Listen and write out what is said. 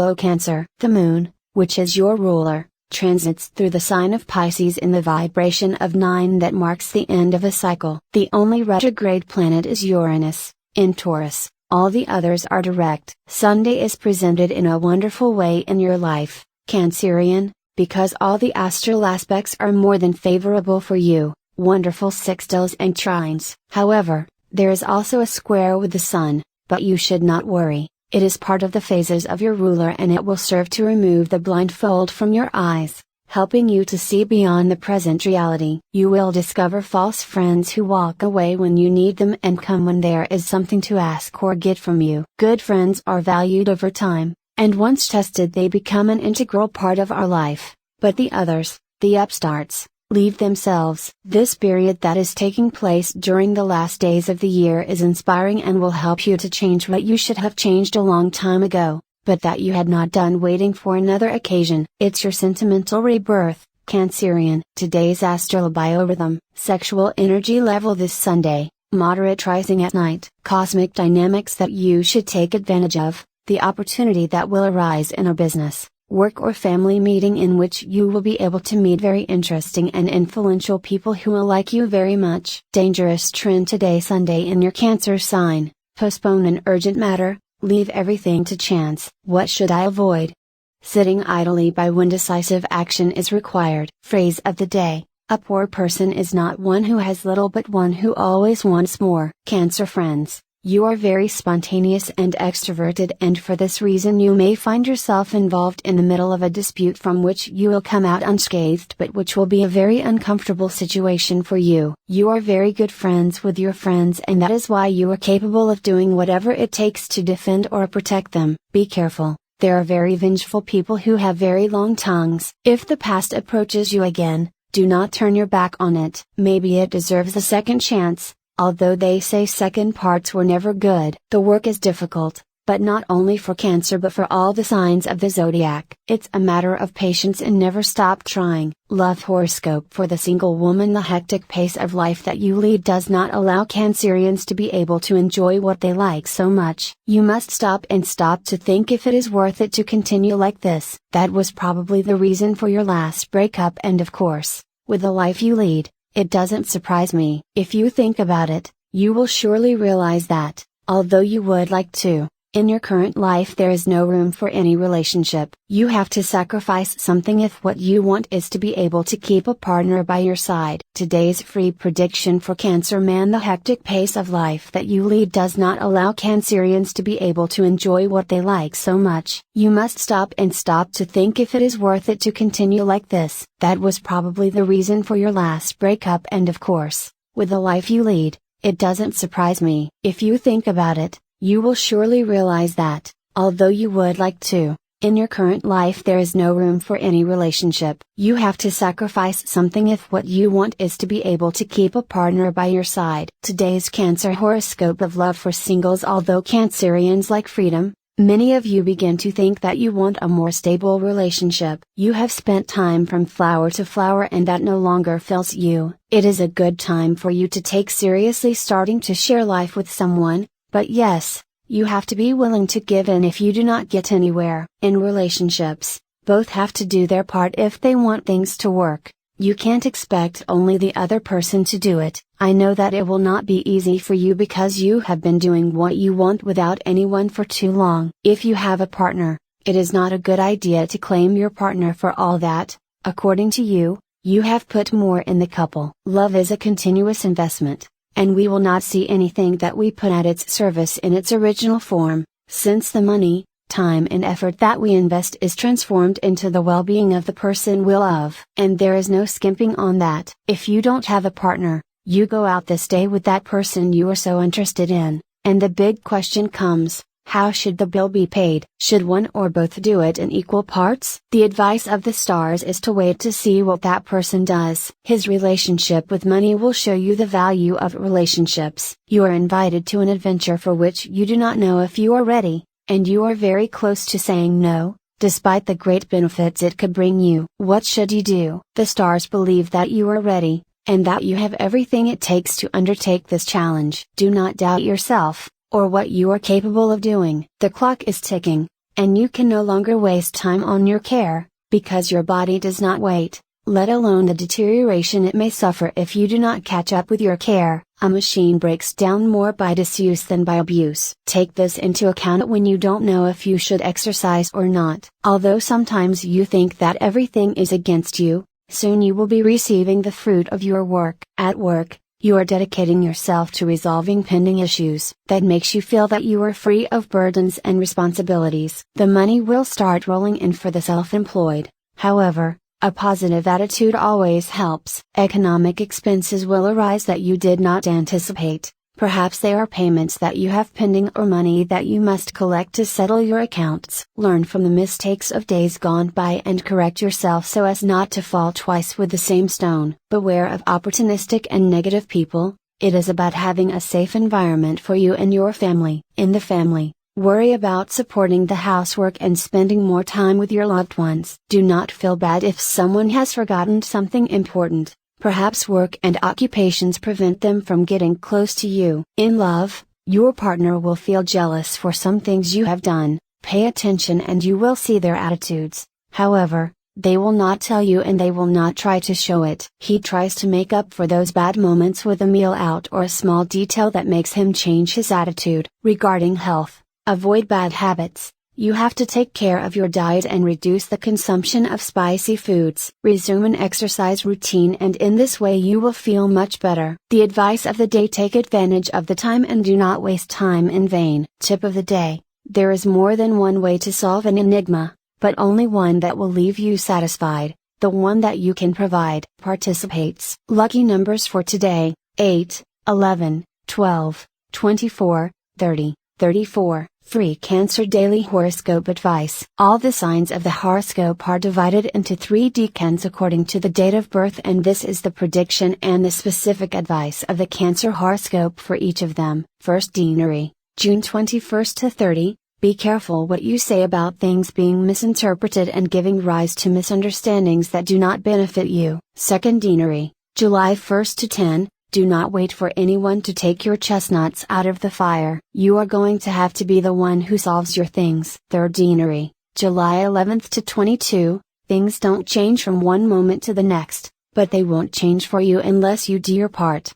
Hello Cancer. The moon, which is your ruler, transits through the sign of Pisces in the vibration of 9 that marks the end of a cycle. The only retrograde planet is Uranus, in Taurus, all the others are direct. Sunday is presented in a wonderful way in your life, Cancerian, because all the astral aspects are more than favorable for you, wonderful sextiles and trines. However, there is also a square with the Sun, but you should not worry. It is part of the phases of your ruler and it will serve to remove the blindfold from your eyes, helping you to see beyond the present reality. You will discover false friends who walk away when you need them and come when there is something to ask or get from you. Good friends are valued over time, and once tested they become an integral part of our life, but the others, the upstarts, leave themselves. This period that is taking place during the last days of the year is inspiring and will help you to change what you should have changed a long time ago, but that you had not done waiting for another occasion. It's your sentimental rebirth, Cancerian. Today's astral biorhythm, sexual energy level this Sunday, moderate rising at night. Cosmic dynamics that you should take advantage of, the opportunity that will arise in a business, work or family meeting in which you will be able to meet very interesting and influential people who will like you very much. Dangerous trend today Sunday in your Cancer sign, postpone an urgent matter, leave everything to chance. What should I avoid? Sitting idly by when decisive action is required. Phrase of the day, a poor person is not one who has little but one who always wants more. Cancer friends, you are very spontaneous and extroverted and for this reason you may find yourself involved in the middle of a dispute from which you will come out unscathed but which will be a very uncomfortable situation for you. You are very good friends with your friends and that is why you are capable of doing whatever it takes to defend or protect them. Be careful, there are very vengeful people who have very long tongues. If the past approaches you again, do not turn your back on it. Maybe it deserves a second chance. Although they say second parts were never good. The work is difficult, but not only for Cancer but for all the signs of the zodiac. It's a matter of patience and never stop trying. Love horoscope for the single woman. The hectic pace of life that you lead does not allow Cancerians to be able to enjoy what they like so much. You must stop to think if it is worth it to continue like this. That was probably the reason for your last breakup and of course, with the life you lead, it doesn't surprise me. If you think about it, you will surely realize that, although you would like to, in your current life there is no room for any relationship. You have to sacrifice something if what you want is to be able to keep a partner by your side. Today's free prediction for Cancer man. The hectic pace of life that you lead does not allow Cancerians to be able to enjoy what they like so much. You must stop to think if it is worth it to continue like this. That was probably the reason for your last breakup and of course, with the life you lead, it doesn't surprise me. If you think about it, you will surely realize that, although you would like to, in your current life there is no room for any relationship. You have to sacrifice something if what you want is to be able to keep a partner by your side. Today's Cancer horoscope of love for singles. Although Cancerians like freedom, many of you begin to think that you want a more stable relationship. You have spent time from flower to flower and that no longer fills you. It is a good time for you to take seriously starting to share life with someone. But yes, you have to be willing to give in if you do not get anywhere. In relationships, both have to do their part if they want things to work. You can't expect only the other person to do it. I know that it will not be easy for you because you have been doing what you want without anyone for too long. If you have a partner, it is not a good idea to claim your partner for all that, according to you, you have put more in the couple. Love is a continuous investment. And we will not see anything that we put at its service in its original form, since the money, time and effort that we invest is transformed into the well-being of the person we love. And there is no skimping on that. If you don't have a partner, you go out this day with that person you are so interested in, and the big question comes, how should the bill be paid? Should one or both do it in equal parts? The advice of the stars is to wait to see what that person does. His relationship with money will show you the value of relationships. You are invited to an adventure for which you do not know if you are ready, and you are very close to saying no, despite the great benefits it could bring you. What should you do? The stars believe that you are ready, and that you have everything it takes to undertake this challenge. Do not doubt yourself, or what you are capable of doing. The clock is ticking, and you can no longer waste time on your care, because your body does not wait, let alone the deterioration it may suffer if you do not catch up with your care. A machine breaks down more by disuse than by abuse. Take this into account when you don't know if you should exercise or not. Although sometimes you think that everything is against you, soon you will be receiving the fruit of your work. At work, you are dedicating yourself to resolving pending issues. That makes you feel that you are free of burdens and responsibilities. The money will start rolling in for the self-employed. However, a positive attitude always helps. Economic expenses will arise that you did not anticipate. Perhaps they are payments that you have pending or money that you must collect to settle your accounts. Learn from the mistakes of days gone by and correct yourself so as not to fall twice with the same stone. Beware of opportunistic and negative people. It is about having a safe environment for you and your family. In the family, worry about supporting the housework and spending more time with your loved ones. Do not feel bad if someone has forgotten something important. Perhaps work and occupations prevent them from getting close to you. In love, your partner will feel jealous for some things you have done. Pay attention and you will see their attitudes. However, they will not tell you and they will not try to show it. He tries to make up for those bad moments with a meal out or a small detail that makes him change his attitude. Regarding health, avoid bad habits. You have to take care of your diet and reduce the consumption of spicy foods. Resume an exercise routine and in this way you will feel much better. The advice of the day: take advantage of the time and do not waste time in vain. Tip of the day: there is more than one way to solve an enigma, but only one that will leave you satisfied, the one that you can provide. Participates. Lucky numbers for today: 8, 11, 12, 24, 30, 34. Free Cancer Daily Horoscope Advice. All the signs of the horoscope are divided into 3 decans according to the date of birth, and this is the prediction and the specific advice of the Cancer horoscope for each of them. First deanery, June 21st to 30. Be careful what you say about things being misinterpreted and giving rise to misunderstandings that do not benefit you. Second deanery, July 1st to 10. Do not wait for anyone to take your chestnuts out of the fire. You are going to have to be the one who solves your things. Third deanery, July 11th to 22. Things don't change from one moment to the next, but they won't change for you unless you do your part.